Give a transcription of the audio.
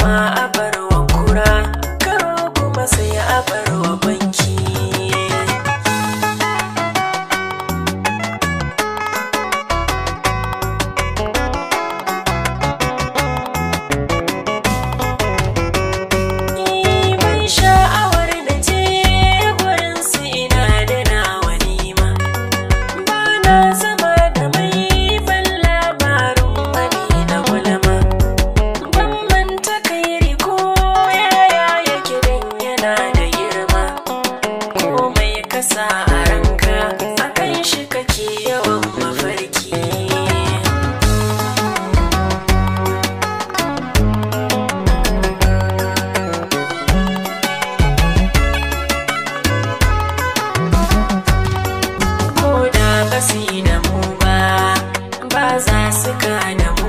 dama a barwa kura, karo kuma sai a barwa banki. Ban sha'awar na je gurin su ina da nawa nima, ba na zama da mai ban labarin wani na gulma. Ban manta kairi ko yaya yake dan yana da girma, komai kasa a ranka akan shi kake yawan mafarki. Ko da ba su yi da mu ba, ba za su gane mu